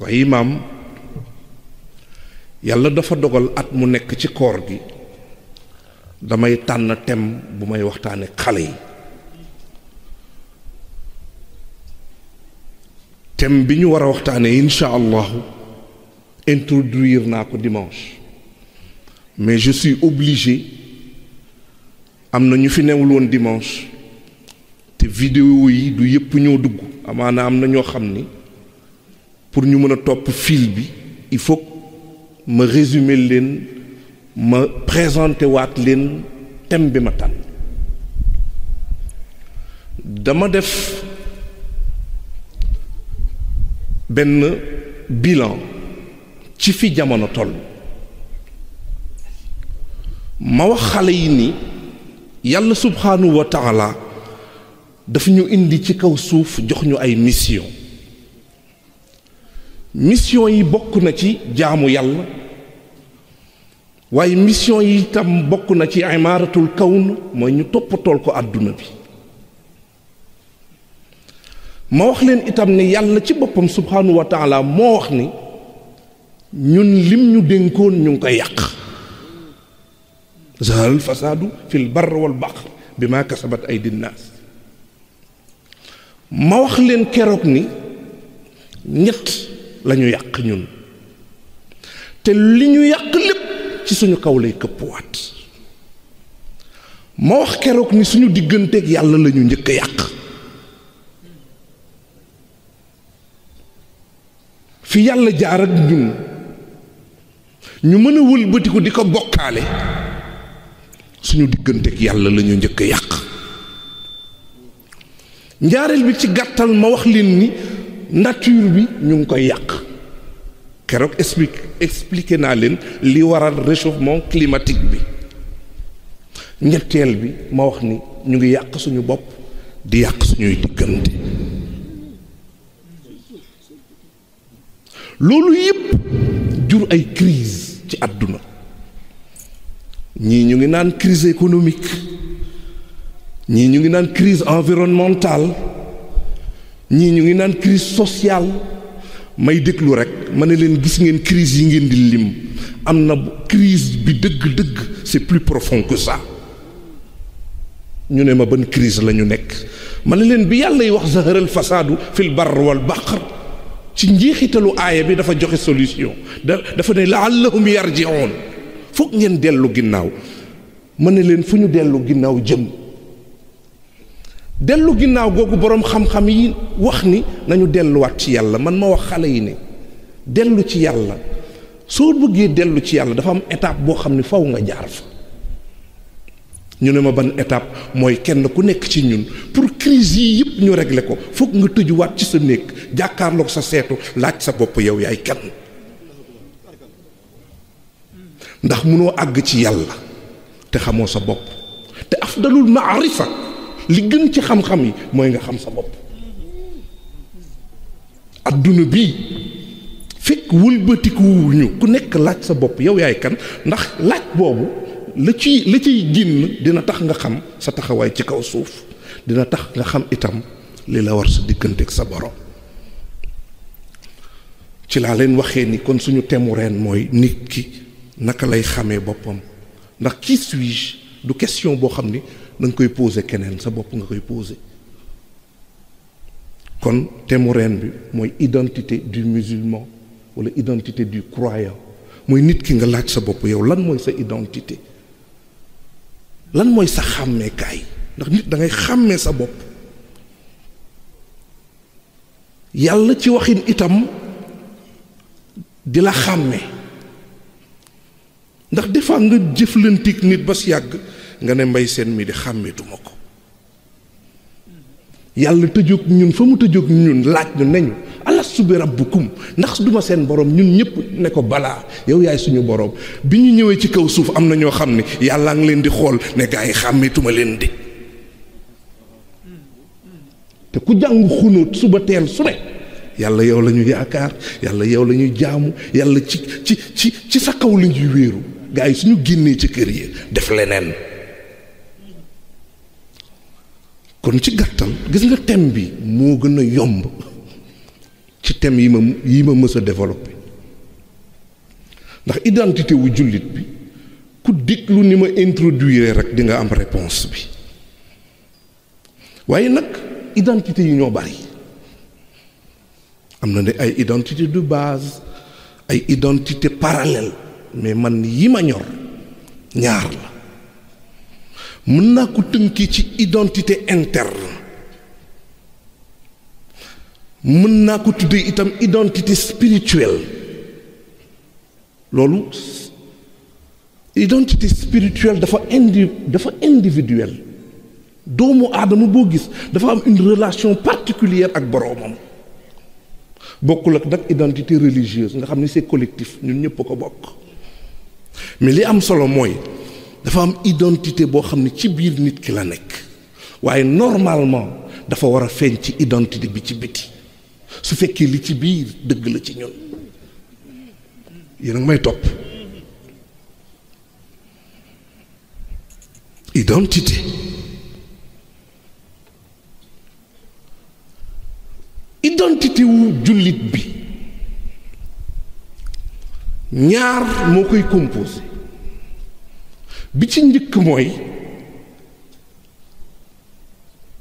waaye imaam yàlla dafa dogal at mu nekk ci koor gi damay tànn thème bu may waxtaane xale yi. thème bi ñu war a waxtaane incha allahu introduire naa ko dimanche, mais je suis obligé, am na ñu fi newul woon dimanche te vidéo yi du yëpp ñoo dugg, amaana am na ñoo xam ni pour ñu mën a topp fil bi il faut ma résumer leen, ma présenter waat leen thème bi ma tànn. dama def benn bilan ci fi jamono toll, ma wax xale yi ni yàlla subhanahu wa taala daf ñu indi ci kaw suuf jox ñu ay mission yi bokk na ci jaamu yàlla, waaye mission yi itam bokk na ci imaaratul kawn, mooy ñu toppatool ko àdduna bi. ma wax leen itam ne yàlla ci boppam subhanahu wa taala moo wax ni ñun lim ñu dénkoon ñu ngi koy yàq. zahal fasaadu fil barr wal bahr bima kasabat aydi nnaas. ma wax leen keroog ni ñett lañu yàq ñun, te li ñu yàq lépp ci suñu kaw lay këppwaat. ma wax keroog ni suñu digganteeg yàlla lañu njëkk a yàq. fi yàlla jaar ak ñun ñu mën a wëlbatiku di ko bokkaale, suñu digganteeg yàlla la ñu njëkk a yàq. ñaareel bi ci gàttal ma wax leen ni nature bi ñu ngi koy yàq. keroog expliqué naa leen li waral réchauffement climatique bi. ñetteel bi ma wax ni ñu ngi yàq suñu bopp di yàq suñuy diggante. loolu yépp jur ay crise ci àdduna. ñii ñu ngi naan crise économique, ñii ñu ngi naan crise environnementale, ñii ñu ngi naan crise sociale. may déglu rek ma ne leen gis ngeen crise yi ngeen di lim, am na crise bi dëgg-dëgg c'est plus profond que ça. ñu ne ma ban crise la ñu nekk, ma ne leen bi yàlla y wax zaharal fasaadu fil barr wal bahr, ci njeexitalu aaya bi dafa joxe solution. dafa ne laallahum yarji'un, foog ngeen dellu ginnaaw. ma ne leen fu ñu dellu ginnaaw jëm. dellu ginnaaw googu boroom xam-xam yi wax ni nañu delluwaat ci yàlla. man ma wax xale yi ne dellu ci yàlla, soo bëggee dellu ci yàlla dafa am étape boo xam ne faw nga jaar fa. ñu ne ma ban étape, mooy kenn ku nekk ci ñun pour crise yi yëpp ñu régler ko foog nga tëjuwaat ci sa néeg jàkkaarloog sa seetu laaj sa bopp yow yaay kan. ndax munoo àgg ci yàlla te xamoo sa bopp, te afdalul maarifa, li gën ci xam-xam yi mooy nga xam sa bopp. adduna bii fekk wëlbatikuwuñu ku nekk laaj sa bopp yow yaay kan, ndax laaj boobu la ciy génn dina tax nga xam sa taxawaay ci kaw suuf, dina tax nga xam itam li la war sa diggante ak sa borom. ci laa leen waxee ni kon suñu temu reen mooy nit ki naka lay xamee boppam. ndax qui suis-je du question boo xam ni da nga koy poser keneen, sa bopp nga koy poser. kon temu reen bi mooy identité du musulman wala identité du croyant. mooy nit ki nga laaj sa bopp yow lan mooy sa identité, lan mooy sa xàmmeekaay. ndax nit da ngay xàmmee sa bopp. yàlla ci waxin itam di la xàmmee. ndax des fois nga jëflantik nit ba si yàgg nga ne Mbay Seen mi di xàmmeetuma ko. yàlla tëjoog ñun fa mu tëjoog ñun laaj ñu neñu alastu bi rabbukum, ndax duma seen borom. ñun ñëpp ne ko balaa, yow yaay suñu borom. bi ñu ñëwee ci kaw suuf am na ñoo xam ne yàllaa ngi leen di xool ne gaa yi xàmmeetuma leen di. te ku jàng xunóot suba teel su ne yàlla yow la ñu yaakaar, yàlla yow la ñuy jaamu, yàlla ci sa kaw la ñuy wéeru. gaa yi suñu génnee ci kër yi def leneen. kon ci gàttal gis nga thème bi moo gën a yomb ci thème yi ma mës a développé ndax identité wu jullit bi ku déglu ni ma introduire rek di nga am réponse bi waaye nag identité yi ñoo bari am na ne ay identité de base ay identité parallèle mais man yi ma ñor ñaar la mën naa ko tënki ci identité interne mën naa ko tuddee itam identité spirituelle loolu identité spirituelle dafa individuelle doomu aadama boo gis dafa am une relation particulière ak boroomam bokkul ak nag identité religieuse nga xam ni c'est collectif ñun ñëpp ko bokk mais li am solo mooy dafa am identité boo xam ne ci biir nit ki la nekk waaye normalement dafa war a feeñ ci identité bi ci biti su fekkee li ci biir dëgg la ci ñun yéen a ngi may topp identité wu jullit bi ñaar moo koy composé bi ci njëkk mooy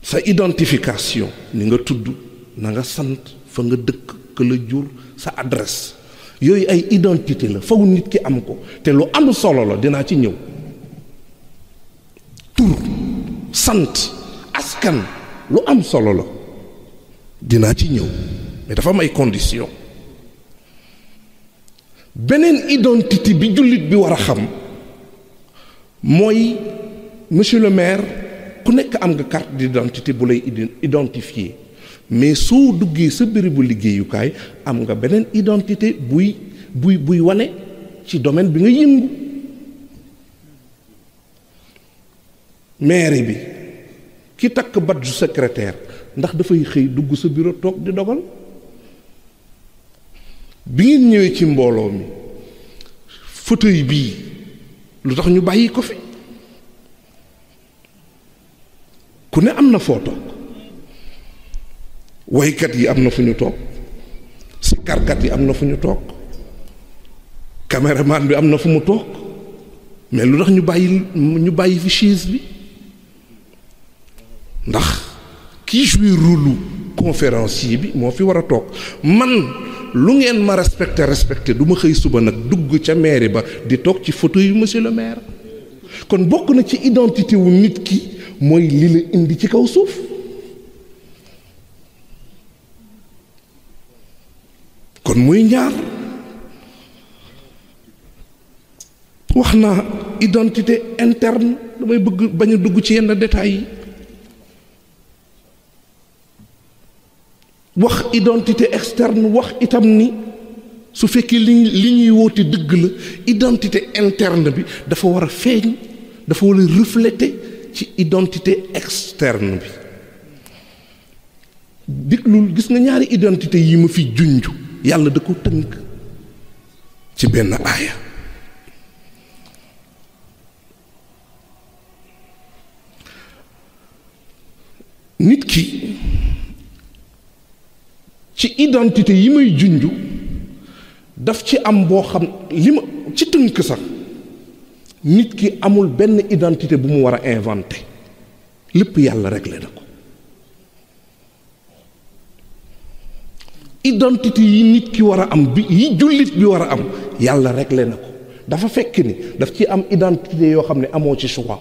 sa identification ni nga tudd na nga sant fa nga dëkk ka la jur sa adresse yooyu ay identité la faw nit ki am ko te lu am solo la dinaa ci ñëw tur sant askan lu am solo la dinaa ci ñëw mais dafa am ay conditions beneen identité bi jullit bi war a xam mooy monsieur le maire ku nekk am nga carte d'identité bu lay identifier mais soo duggee sa bérébu liggéeyukaay am nga beneen identité buy wane ci domaine bi nga yëngu maire bi ki takk badge secrétaire ndax dafay xëy dugg sa bureau toog di dogal bi ngeen ñëwee ci mbooloo mi fauteuil bii lu tax ñu bàyyi ko fi ku ne am na foo toog waykat yi am na fu ñu toog sikarkat yi am na fu ñu toog caméraman bi am na fu mu toog mais lu tax ñu bàyyi fi chaise bi ndax kii jouer rôle conférencier bi moo fi war a toog man lu ngeen ma respecté du ma xëy suba nag dugg ca mairie ba di toog ci fauteuil yu monsieur le maire kon bokk na ci identité wu nit ki mooy li la indi ci kaw suuf kon muy ñaar wax naa identité interne damay bëgg bañ a dugg ci yenn détails yi wax identité externe wax itam ni su fekkee li ñuy woote dëgg la identité interne bi dafa war a feeñ dafa war a refléter ci identité externe bi déglul gis nga ñaari identité yi ma fi junj yàlla da ko tënk ci benn aaya nit ki ci identité yi may junj daf ci am boo xam li ma ci tënk sax nit ki amul benn identité bu mu war a inventé lépp yàlla réglé na ko identité yi nit ki war a am bi yi jullit bi war a am yàlla réglé na ko dafa fekk ni daf ci am identité yoo xam ne amoo ci choix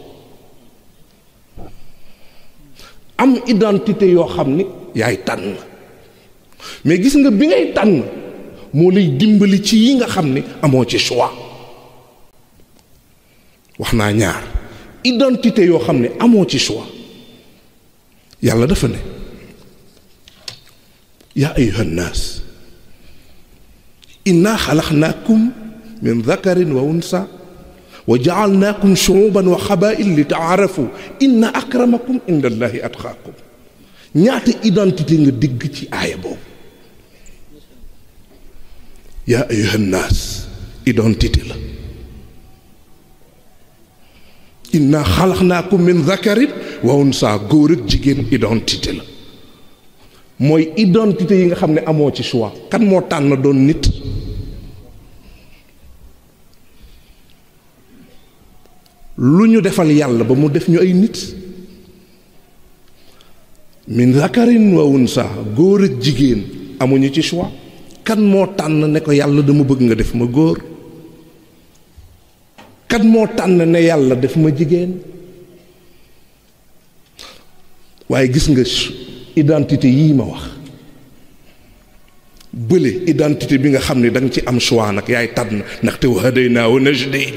am identité yoo xam ni yaay tànn mais gis nga bi ngay tànn moo lay dimbali ci yi nga xam ni amoo ci choix wax naa ñaar identité yoo xam ne amoo ci choix yàlla dafa ne yaa ayyuha nnaas inna xalaqnaakum min dakarin wa unsa wa jaalnaakum shuuban wa xabaa'il li taarafu inna akramakum inda allahi atqaakum ñaata identité nga digg ci aaya boobu yaa ayyuha nnaas identité la inna xalaqnaakum min dakarin wa unsa góor ak jigéen identité la mooy identité yi nga xam ne amoo ci choix. kan moo tànn doon nit? lu ñu defal yàlla ba mu def ñu ay nit. min zakarin wa unsa, góor ak jigéen amuñu ci choix. kan moo tànn ne ko yàlla dama bëgg nga def ma góor? kan moo tànn ne yàlla def ma jigéen? waaye gis nga identité yii ma wax, bële identité bi nga xam ne da nga ci am choix nag yaay tànn, ndaxte wa hadaynaahu najdayn,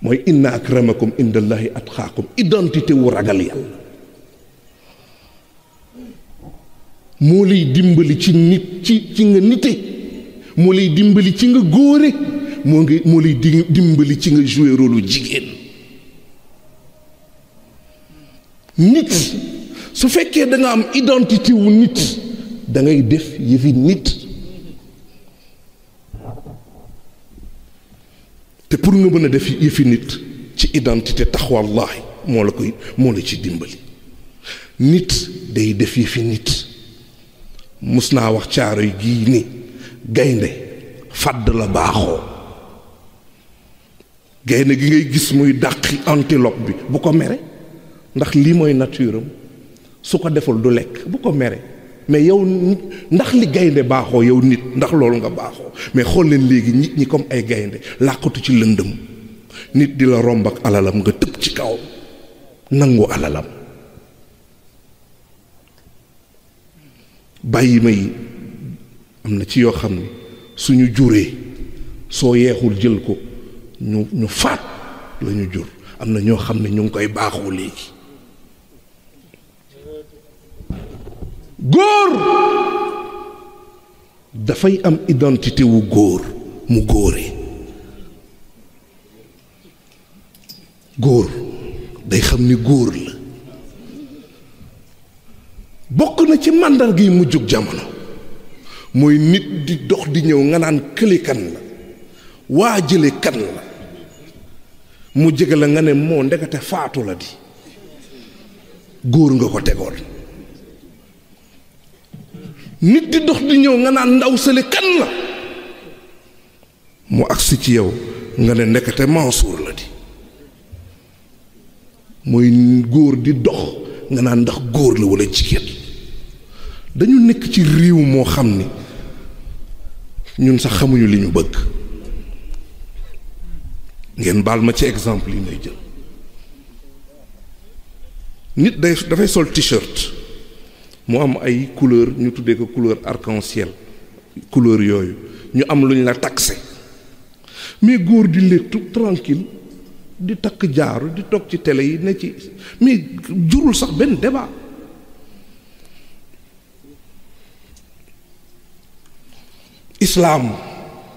mooy inna akramakum indallahi atqaakum, identité wu ragal yàlla moo lay dimbali ci nit ci nga nite, moo lay dimbali ci nga góore, moo lay dimbali ci nga jouer rôle jigéen. nit su fekkee da nga am identité wu nit da ngay def yëfi nit, te pour nga mën a def yëfi nit ci identité taxwallahi moo la ci dimbali. nit day def yëfi nit. mus naa wax caaro yi gii ni gaynde fàdd la baaxoo. gaynde gi ngay gis muy dàqi antilope bi bu ko mere, ndax lii mooy nature am, su ko deful du lekk, bu ko mere. mais yow ndax li gaynde baaxoo yow nit ndax loolu nga baaxoo. mais xool leen léegi nit ñi comme ay gaynde làqatu ci lëndëm, nit di la romb ak alalam nga tëb ci kaw nangu alalam. bàyyi ma yi am na ci yoo xam ne suñu juree soo yeexul jël ko ñu faat la ñu jur. am na ñoo xam ne ñu ngi koy baaxoo léegi. góor dafay am identité wu góor mu góore. góor day xam ni góor la. bokk na ci màndarga yi mu jóg jamono mooy nit di dox di ñëw nga naan kële kan la, waa jële kan la, mu jege la nga ne moo ndekete faatu la di. góor nga ko tegoon. nit di dox di ñëw nga naan ndaw sële kan la, mu agsi ci yow nga ne ndekete Mansour la di. mooy góor di dox nga naan ndax góor la walla jigéen. dañu nekk ci réew moo xam ni ñun sax xamuñu li ñu bëgg. ngeen baal ma ci exemple yi may jël. nit dafay sol t-shirt mu am ay couleur, ñu tuddee ko couleur arc-en-ciel, couleur yooyu ñu am luñ la taxé. mais góor di léttu tranquille di takk jaaru di toog ci télé yi ne ci, mais jurul sax benn débat. islaam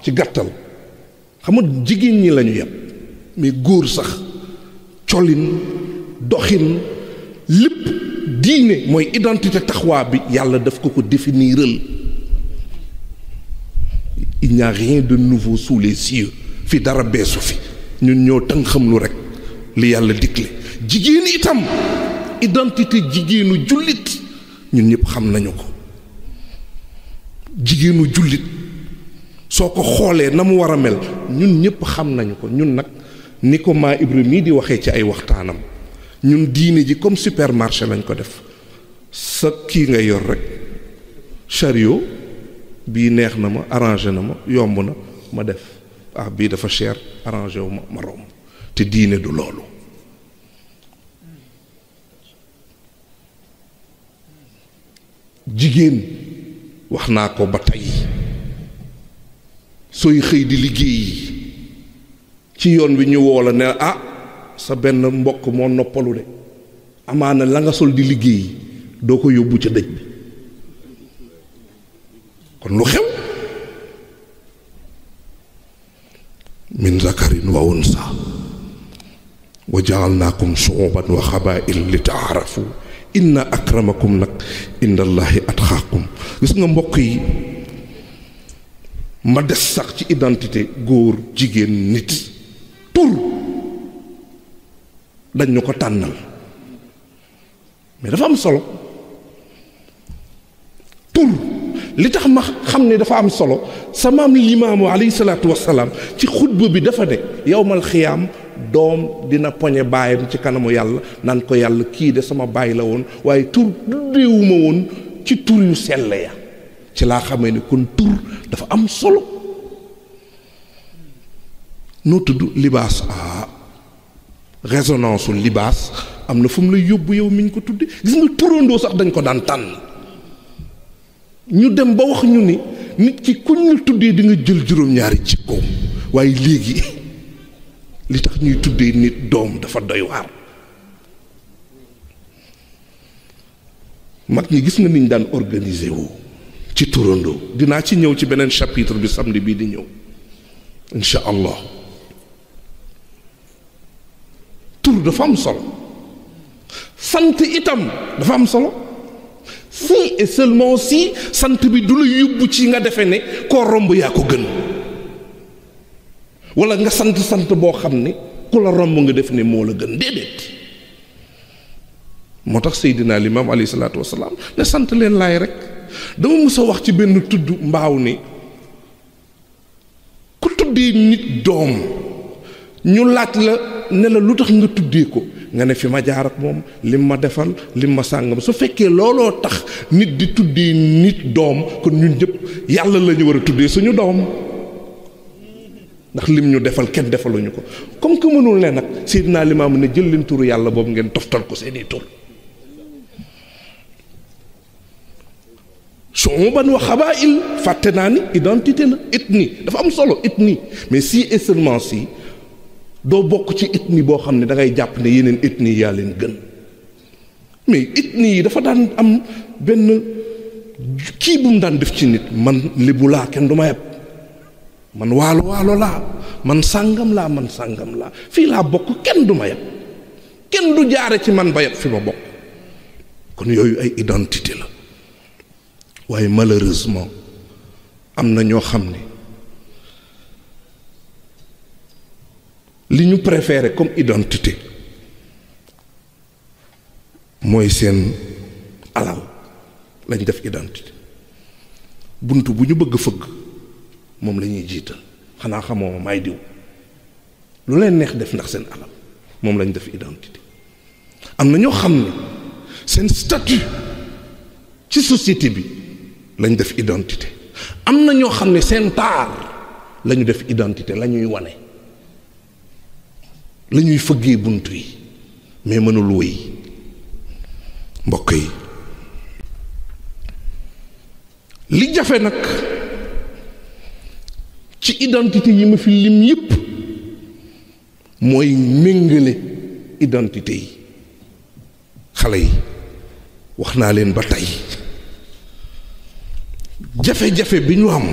ci gàttal xam nga jigéen ñi lañu yem, mais góor sax colin doxin lépp diine mooy identité taxawaa bi yàlla daf ko définiral. il n'y a rien de nouveau sous les cieux. fi dara beesu fi, ñun ñoo tënk xam lu rek li yàlla digle. jigéen itam identité jigéenu jullit ñun ñëpp xam nañu ko. jigéenu jullit soo ko xoolee na mu war a mel ñun ñëpp xam nañu ko. ñun nag ni ko maa Ibra mii di waxee ci ay waxtaanam, ñun diine ji comme supermarché lañ ko def. sa kii nga yor rek, chariot bii neex na ma, arrangé na ma, yomb na ma def. bii dafa cher, arrangé wu ma romb. te diine du loolu. jigéen wax naa ko ba tey, sooy xëy di liggéey ci yoon wi ñu woo la ne sa benn mbokk moo noppalu de, amaana la nga sol di liggéey doo ko yóbbu ca dëj bi. kon lu xew? min zakarin wa unsa wa jaalnaakum shuuban wa xabaa'il li taarafu inna akramakum nag inda allahi atqaakum. gis nga mbokk yi, ma des sax ci identité góor jigéen nit. tur dañ ñu ko tànnal, mais dafa am solo. tur li tax ma xam ne dafa am solo sa maam limaamu alayhi salaatu wassalaam ci xutba bi dafa ne yawmal xiyaam doom dina poñe baayam ci kanamu yàlla naan ko yàlla kii de sama baay la woon waaye tur déewuma woon ci tur yu sell ya ci laa xamee ne kon tur dafa am solo. noo tudd libaas résonance u libaas am na fu mu la yóbbu yow mi ñu ko tudde gis nga turandoo sax dañ ko daan tànn ñu dem ba wax ñu ni nit ki ku ñu tuddee di nga jël juróom-ñaari jikkoom waaye léegi li tax ñuy tuddee nit doom dafa doy waar. mag ñi gis nga niñ daan organiser wu ci turandoo dinaa ci ñëw ci beneen chapitre bi samedi bii di ñëw incha allah. tur dafa am solo sant itam dafa am solo si et seulement si sant bi du la yóbbu ci nga defe ne koo romb yaa ko gën wala nga sant boo xam ne ku la romb nga def ne moo la gën déedéet. moo tax Seydina Limaam alayhi salaatu wasalaam ne sant leen laay rek dama mës a wax ci benn tudd mbaaw ni ku tuddee nit doom ñu laaj la ne la lu tax nga tuddee ko nga ne fi ma jaar ak moom lim ma defal lim ma sàngam su fekkee looloo tax nit di tuddee nit doom kon ñun ñëpp yàlla la ñu war a tuddee suñu doom ndax lim ñu defal kenn defaluñu ko comme que mënul ne nag Seydina Limaamu ne jël leen turu yàlla boobu ngeen toftal ko seeni tur shu'uban wa xabaa'il fàtte naa ni identité la ethnie dafa am solo ethnie mais si et seulement si doo bokk ci ethnie boo xam ne da ngay jàpp ne yeneen ethnie yaa leen gën mais ethnie yi dafa daan am benn kii bu mu daan def ci nit man lébu laa kenn du ma yeb man waalo laa man sàngam laa fii laa bokk kenn du ma yeb kenn du jaare ci man ba yeb fi ma bokk kon yooyu ay identité la waaye malheureusement am na ñoo xam ne li ñu préféré comme identité mooy seen alal lañ def identité bunt bu ñu bëgg fëgg moom la ñuy jiital xanaa xamoo may diw lu leen neex def ndax seen alal moom lañ def identité am na ñoo xam ne seen statut ci société bi lañ def identité am na ñoo xam ne seen taar la ñu def identité la ñuy wane la ñuy fëggee bunt yi mais mënul wéy mbokk yi li jafe nag ci identité yi ma fi lim yépp mooy méngale identité yi xale yi wax naa leen ba tey jafe-jafe bi ñu am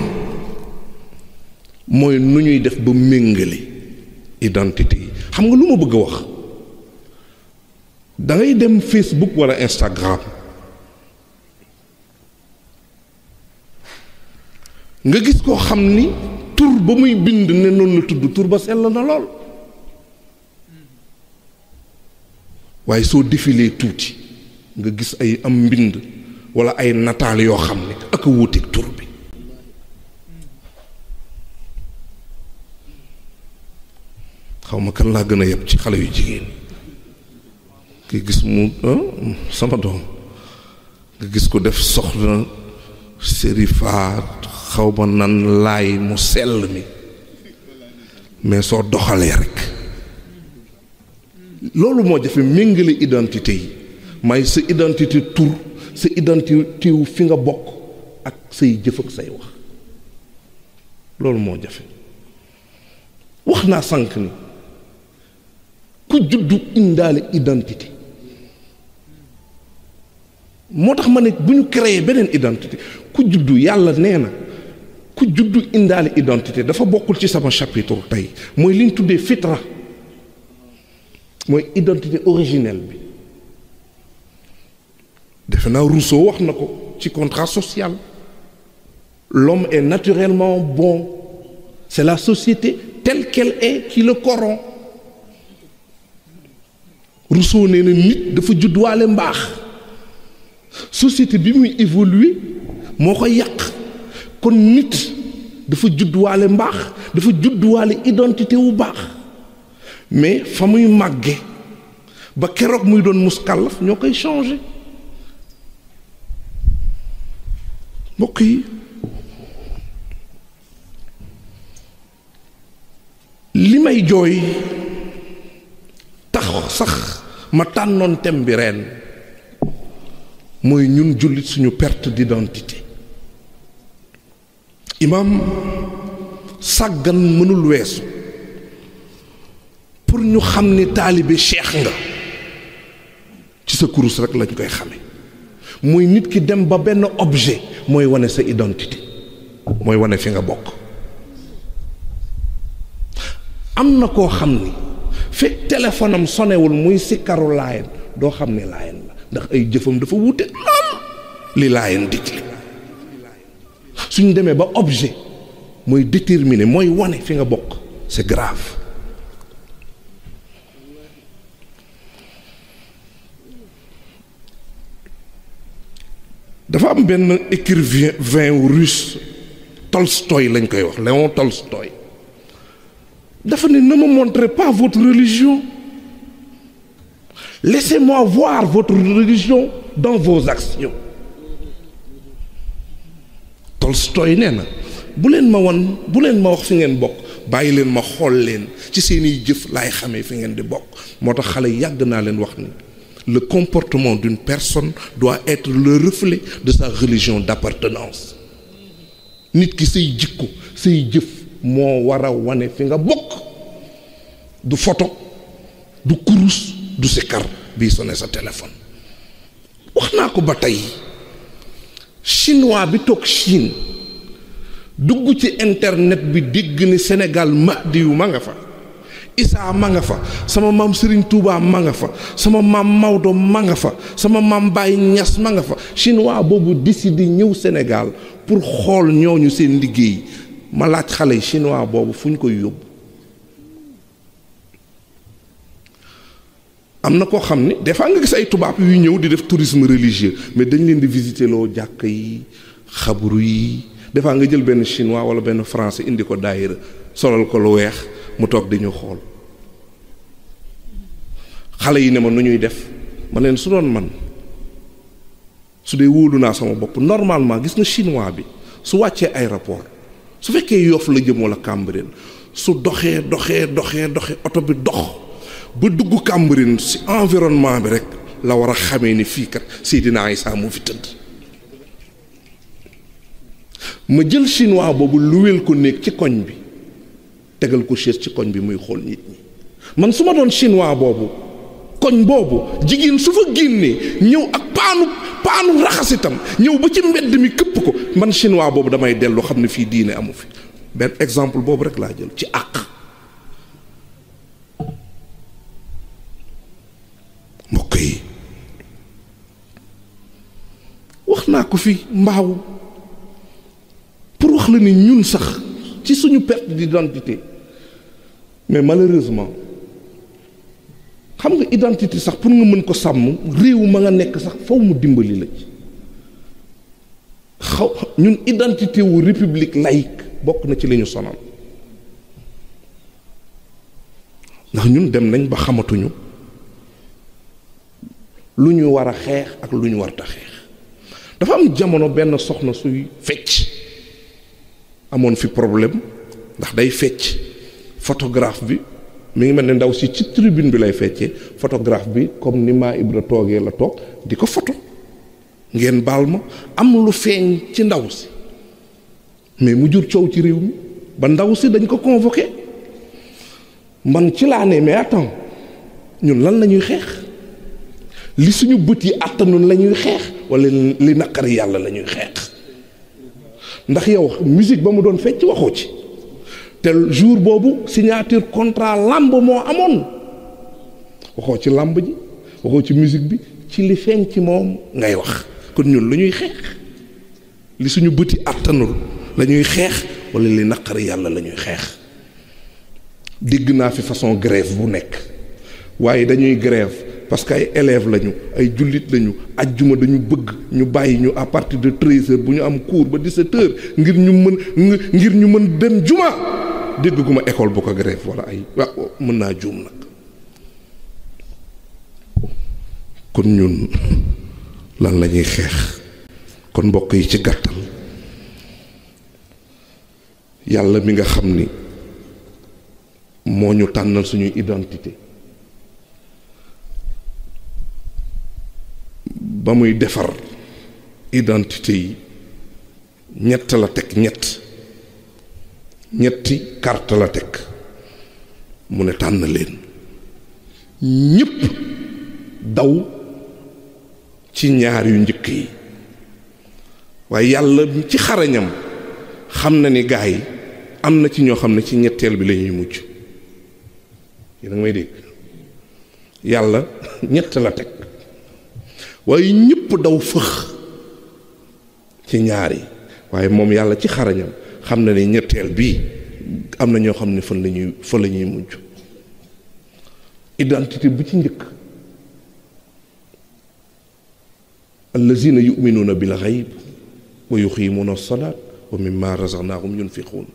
mooy nu ñuy def ba méngale identité yi xam nga lu ma bëgg a wax da ngay dem Facebook wala Instagram nga gis koo xam ni tur ba muy bind ne noonu la tudd tur ba sell na lool waaye soo défilee tuuti nga gis ay am mbind wala ay nataal yoo xam ne ak a wuuteeg tur bi xaw ma kan laa gën a yeb ci xale yu jigéen nga gis mu sama doom nga gis ko def soxna sérifaat xaw ma nan laay mu sell mi mais soo doxalee rek loolu moo jafe méngale identité yi may sa identité tur sa identité wu fi nga bokk ak say jëf ak say wax loolu moo jafe wax naa sànq ni ku juddu indaale identité moo tax ma ne bu ñu créer beneen identité ku juddu yàlla nee na ku juddu indaale identité dafa bokkul ci sama chapitre tey mooy li ñu tuddee fitra mooy identité originelle bi defe naa Rousseau wax na ko ci contrat social l'homme est naturellement bon c'est la société telle qu'elle est qui le corrompt Rousseau nee na nit dafa juddwaale mbaax société bi muy évoluer moo ko yàq. kon nit dafa judduwaale mbaax, dafa judduwaale identité wu baax, mais fa muy màgge ba keroog muy doon muskàllaf ñoo koy changé. mbokk yi, li may jooy tax sax ma tànnoon thème bi ren mooy ñun jullit suñu perte d'identité. imam sàggan mënul weesu pour ñu xam ni taalibe cheikh nga ci sa kurus rek lañ koy xame. mooy nit ki dem ba benn objet mooy wane sa identité, mooy wane fi nga bokk. am na koo xam ni fekk téléphone am sonewul muy sikkaru Laayeen doo xam ne Laayeen la, ndax ay jëfam dafa wuute lool li Laayeen digle. suñ demee ba objet mooy déterminer, mooy wane fi nga bokk, c'est grave. dafa am benn écrivain russe Tolstoï lañ koy wax, Léon Tolstoï. dafa ne ne me montrez pas votre religion, laissez-moi voir votre religion dans vos actions. Tolstoï nee na bu leen ma wax fi ngeen bokk, bàyyi leen ma xool leen ci seeni jëf laay xamee fi ngeen di bokk. moo tax xale yàgg naa leen wax ni le comportement d'une personne doit être le reflet de sa religion d'appartenance. nit ki say jikko, say jëf moo war a wane fi nga bokk. du photo, du kurus, du sikar bii sonné sa téléphone. wax naa ko ba tey, chinois bi toog Chine dugg ci internet bi dégg ni Sénégal Mahdi yu ma nga fa, Isaa ma nga fa, sama maam Serigne Touba ma nga fa, sama maam Maodo ma nga fa, sama maam Baye Niass ma nga fa. chinois boobu décidé ñëw Sénégal pour xool ñooñu seen liggéey. ma laaj xale yi chinois boobu fu ñu koy yóbbu. am na koo xam ni des fois nga gis ay tubaab yuy ñëw di def tourisme religieux, mais dañ leen di visiter loo jàkk yi, xabru yi. des fois nga jël benn chinois wala benn français indi ko daayira, solal ko lu weex, mu toog di ñu xool. xale yi ne ma nu ñuy def, ma leen su doon man, su dee wóolu naa sama bopp, normalement gis nga chinois bi su wàccee aéroport, su fekkee Yoff la jëm wala Cambérène, su doxee oto bi dox ba dugg Cambérène ci environnement bi rek la war a xamee ni fii kat Seydina Isa moo fi tëdd. ma jël chinois boobu luweel ko néeg ci koñ bi, tegal ko chaise ci koñ bi muy xool nit ñi. man su ma doon chinois boobu, koñ boobu jigéen su fa génnee ñëw ak paanu raxasitam ñëw ba ci mbedd mi këpp ko, man chinois boobu damay dellu xam ne fii diine amu fi. benn exemple boobu rek laa jël ci àq. mbokk yi, wax naa ko fi mbaaw pour wax la ni ñun sax ci suñu perte d'identité, mais malheureusement xam nga identité sax pour nga mën ko sàmm, réew ma nga nekk sax faw mu dimbali la ci. ñun identité wu république laïque bokk na ci li ñu sonal, ndax ñun dem nañ ba xamatuñu lu ñu war a xeex ak lu ñu warta xeex. dafa am jamono benn soxna suy fecc amoon fi problème ndax day fecc, photographe bi mi ngi mel ne ndaw si ci tribune bi lay feccee, photographe bi comme ni maa Ibra toogee la toog di ko photo. ngeen baal ma, am lu feeñ ci ndaw si, mais mu jur coow ci réew mi ba ndaw si dañ ko convoqué. man ci laa ne mais attends, ñun lan la ñuy xeex? li suñu bët yi àttanun la ñuy xeex wala li naqari yàlla la ñuy xeex? ndax yow musique ba mu doon fecc waxoo ci, te jour boobu signature contrat lamb moo amoon, waxoo ci lamb ji, waxoo ci musique bi, ci li feeñ ci moom ngay wax. kon ñun lu ñuy xeex? li suñu bëti àttanul la ñuy xeex wala li naqari yàlla la ñuy xeex? dégg naa fi façon grève bu nekk, waaye dañuy grève parce que ay élèves lañu ay jullit lañu ajjuma dañu bëgg ñu bàyyi ñu à partir de 13h bu ñu am cours ba 17h ngir ñu mën dem juma dégguma école bu ko grève wala ay waaw mën naa juum nag. kon ñun lan la ñuy xeex kon mbokk yi ci gàttal yàlla mi nga xam ni moo ñu tànnal suñuy identité ba muy defar identité yi ñett la teg ñetti carte la teg mu ne tànn leen ñépp daw ci ñaar yu njëkk yi waaye yàlla ci xarañam xam na ni gaa yi am na ci ñoo xam ne ci ñetteel bi la ñuy mujj yéen a ngi may dégg yàlla ñett la teg waaye ñëpp daw fëx ci ñaar yi waaye moom yàlla ci xarañam xam na ni ñetteel bii am na ñoo xam ne fa la ñuy mujj identité bu ci njëkk allazina yuminuuna bil xayb wa yuqiimuuna salaat wa mimma razaqnaahum yunfiquun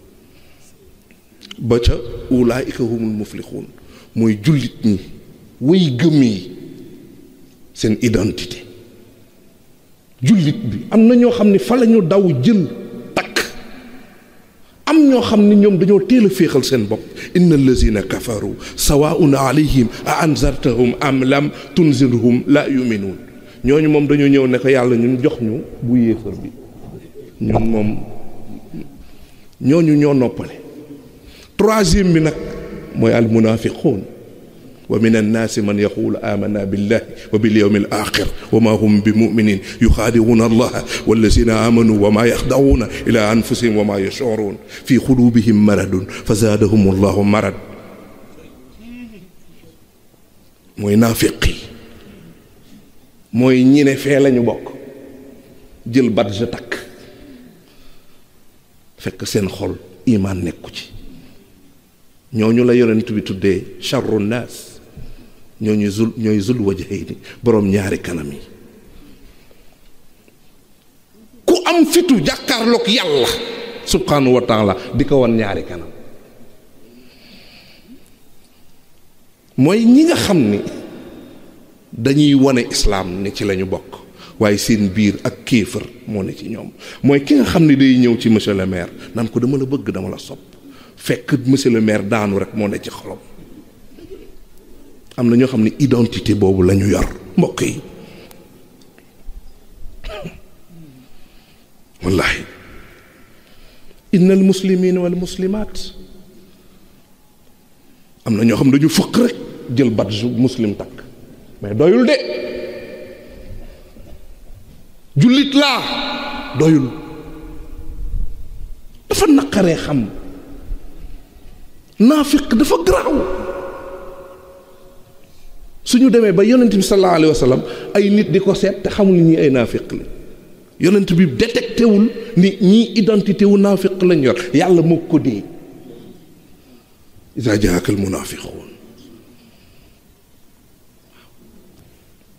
ba ca ulaa'ika humul muflixuun mooy jullit ñi way gëm yi seen identité jullit bi am na ñoo xam ne fa la ñu daw jël takk am ñoo xam ne ñoom dañoo teel a féexal seen bopp inna allazina kafaru sawaun alayhim a anzartahum am lam tunzirhum la yuminuun ñooñu moom dañoo ñëw ne ko yàlla ñun jox ñu bu yéefar bi ñun moom ñooñu ñoo noppale troisième bi nag mooy al munafiquun wa min annaasi man yaqulu amanna billahi wa bil yawmil axir wa ma hum bi muminin yuxaadicuuna allaha wallazina amanu wa ma yaxda'uuna ila anfusihim wa ma yashcuruun fi qulubihim maradun fa zaadahum allahu marad mooy naafiqi mooy ñi ne fee lañu bokk jël badge takk fekk seen xol imaan nekku ci ñooñu la yonent bi tuddee charru naas ñooy zul wajhayni boroom ñaari kanam yi ku am fitu jàkkaarloog yàlla subhanahu wa taala di ko wan ñaari kanam mooy ñi nga xam ni dañuy wane islaam ne ci lañu bokk waaye seen biir ak kéefër moo ne ci ñoom mooy ki nga xam ne day ñëw ci monsieur le maire naan ko dama la bëgg dama la sopp fekk monsieur le maire daanu rek moo ne ci xolom am na ñoo xam ne identité boobu la ñu yor mbokk yi wallahi inna al muslimina wal muslimat am na ñoo xam ne dañu fëkk rek jël badge muslim takk mais doyul de jullit laa doyul dafa naqaree xam naafiq dafa garaaw suñu demee ba yonent bi sallallahu alayhi wa sallam ay nit di ko seet te xamul ni ñi ay naafiq la yonent bi détecté wul ni ñii identité wu naafiq lañ yor yàlla moo ko dee iza jaaka al munaafiquun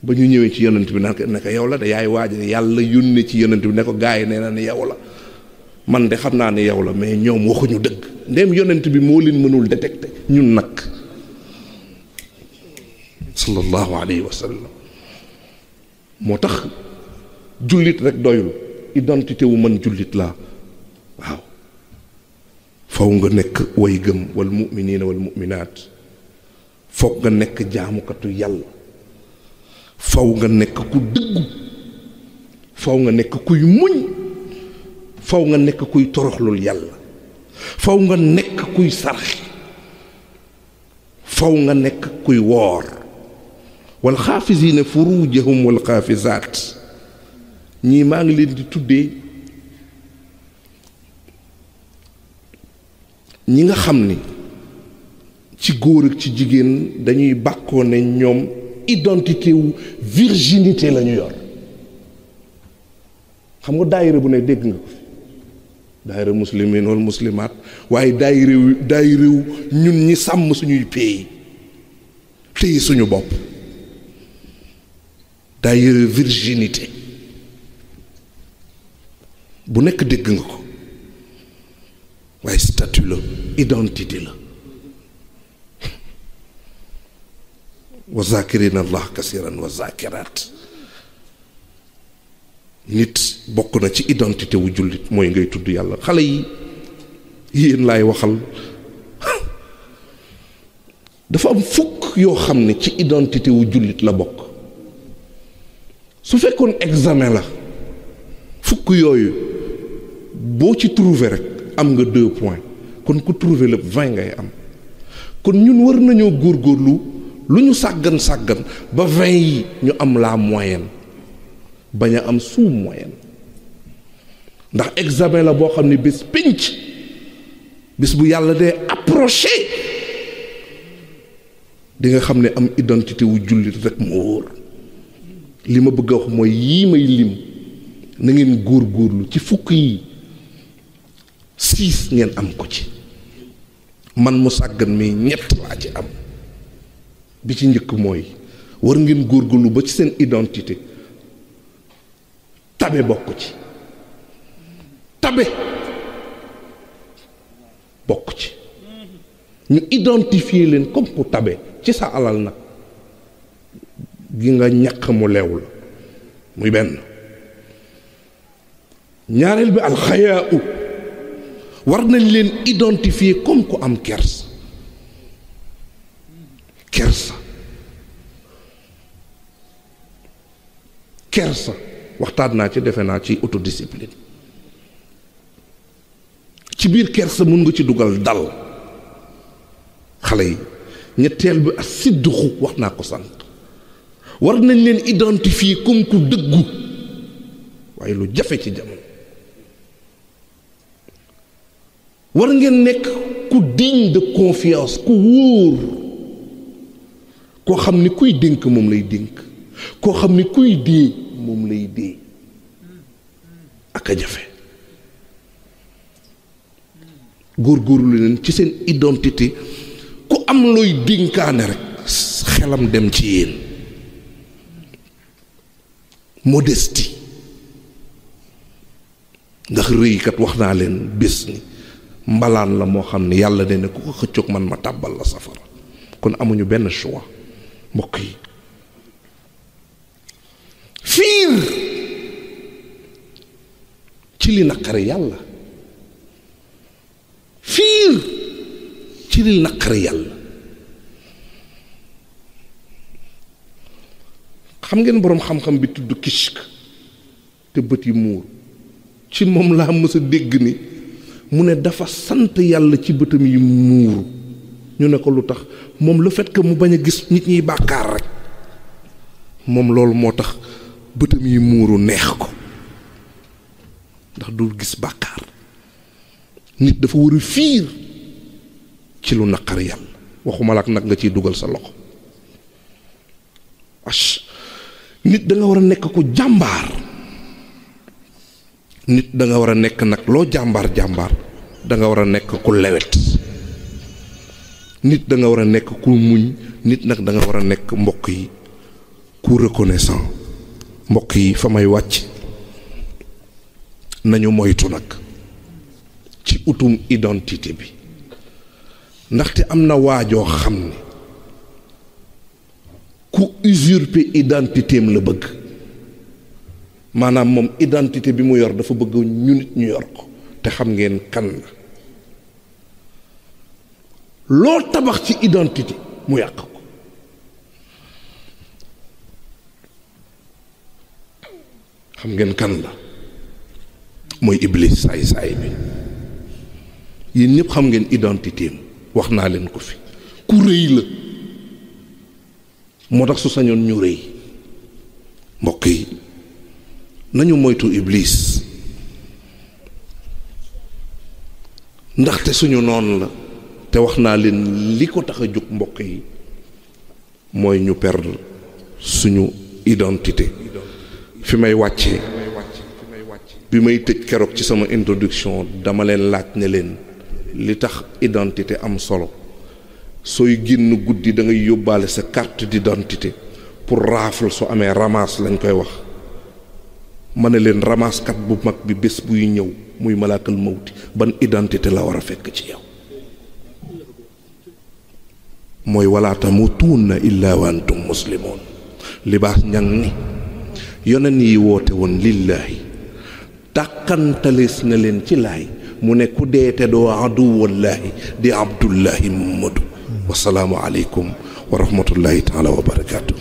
ba ñu ñëwee ci yonent bi ne ko yow la de yaay waaj yàlla yónnee ci yonent bi ne ko gaa yi nee na ne yow la man de xam naa ne yow la mais ñoom waxuñu dëgg ndéem yonent bi moo leen mënul détecté ñun nag sallallahu alayhi wa sallam moo tax jullit rek doyul identité wu man jullit laa waaw faw nga nekk way gëm wal muminina wal muminaat foog nga nekk jaamukatu yàlla faw nga nekk ku dëggu faw nga nekk kuy muñ faw nga nekk kuy toroxlul yàlla faw nga nekk kuy sarxe faw nga nekk kuy woor wal xaafisiina furuujahum wal xaafisaat ñii maa ngi leen di tuddee ñi nga xam ni ci góor ak ci jigéen dañuy bàkkoo ne ñoom identité wu virginité la ñu yor xam nga daayira bu ne dégg nga ko fi daayira muslimin wal muslimaat waaye daayira ñun ñi sàmm suñuy pays téye suñu bopp daa yore virginité bu nekk dégg nga ko waaye statut la identité la. wa zakirina allah kasiran wa zakirat. nit bokk na ci identité wu jullit mooy ngay tudd yàlla. xale yi yéen laay waxal dafa am fukk yoo xam ne ci identité wu jullit la bokk. su fekkoon examen la fukk yooyu boo ci trouvé rek am nga 2 points kon ku trouvé lépp 20 ngay am. kon ñun war nañoo góorgóorlu lu ñu sàggan ba 20 yi ñu am la moyenne bañ a am sous moyenne ndax examen la boo xam ne bés pénc bés bu yàlla dee approché di nga xam ne am identité wu jullit rek moo wóor. li ma bëgg a wax mooy yii may lim na ngeen góorgóorlu ci fukk yi 6 ngeen am ko ci. man mu sàggan mi 3 laa ci am. bi ci njëkk mooy war ngeen góorgóorlu ba ci seen identité tabe bokk ci. tabe bokk ci ñu identifier leen comme ku tabe ci sa alal nag gi nga ñàkk mu leew la muy benn. ñaareel bi alxayaa war nañ leen identifier comme ku am kersa. kersa waxtaan naa ci defe naa ci autodiscipline. ci biir kersa mun nga ci dugal dal xale yi. ñetteel bi as sidduxu wax naa ko sant war nañ leen identifier comme ku dëggu waaye lu jafe ci jamono. war ngeen nekk ku digne de confiance ku wóor koo xam ni kuy dénk moom lay dénk koo xam ni kuy dee moom lay dee ak a jafe. góorgóorlu leen ci seen identité ku am looy dénkaane rek xelam dem ci yéen. modestie ndax rëykat wax naa leen bés ni mbalaan la moo xam ne yàlla de ne ku ko xëccoog man ma tàbbal la safara. kon amuñu benn choix mbokk yi. fiir ci li naqari yàlla. fiir ci li naqari yàlla. xam ngeen boroom xam-xam bi tudd Kishk te bët yi muur ci moom laa mës a dégg ni mu ne dafa sant yàlla ci bëtam yi muuru. ñu ne ko lu tax moom le fait que mu bañ a gis nit ñiy bàkkaar rek moom loolu moo tax bëtam yi muuru neex ko ndax du gis bàkkaar. nit dafa war a fiir ci lu naqar yàlla waxuma la ak nag nga ciy dugal sa loxo. nit da nga war a nekk ku jàmbaar. nit da nga war a nekk nag loo jàmbaar da nga war a nekk ku lewet. nit da nga war a nekk ku muñ. nit nag da nga war a nekk mbokk yi ku reconnaissant. mbokk yi fa may wàcc nañu moytu nag ci utum identité bi ndaxte am na waajoo xam ne ku usurper identité am la bëgg. maanaam moom identité bi mu yor dafa bëgg ñu nit ñu yor ko te xam ngeen kan la. loo tabax ci identité mu yàq ko. xam ngeen kan la mooy iblis saay bi. yéen ñëpp xam ngeen identité am wax naa leen ko fi. ku rëy la moo tax su sañoon ñu rëy. mbokk yi nañu moytu iblis ndaxte suñu noon la te wax naa leen li ko tax a jóg mbokk yi mooy ñu perdre suñu identité. fi may wàccee bi may tëj keroog ci sama introduction dama leen laaj ne leen li tax identité am solo sooy génn guddi da ngay yóbbaale sa carte d'identité pour raafal su amee ramasse lañ koy wax ma ne leen ramaaskat bu mag bi bés buy ñëw muy malaakal mawti ban identité la war a fekk ci yow mooy wala tamutunna illa wa antum muslimun libaas ñang ni yonen yi woote woon lillaahi tàkkantalees na leen ci laay mu ne ku deete doo aduwallaahi di abdullahi muhammadu wasalaamu aleykum wa rahmatullahi taala wa barakaatu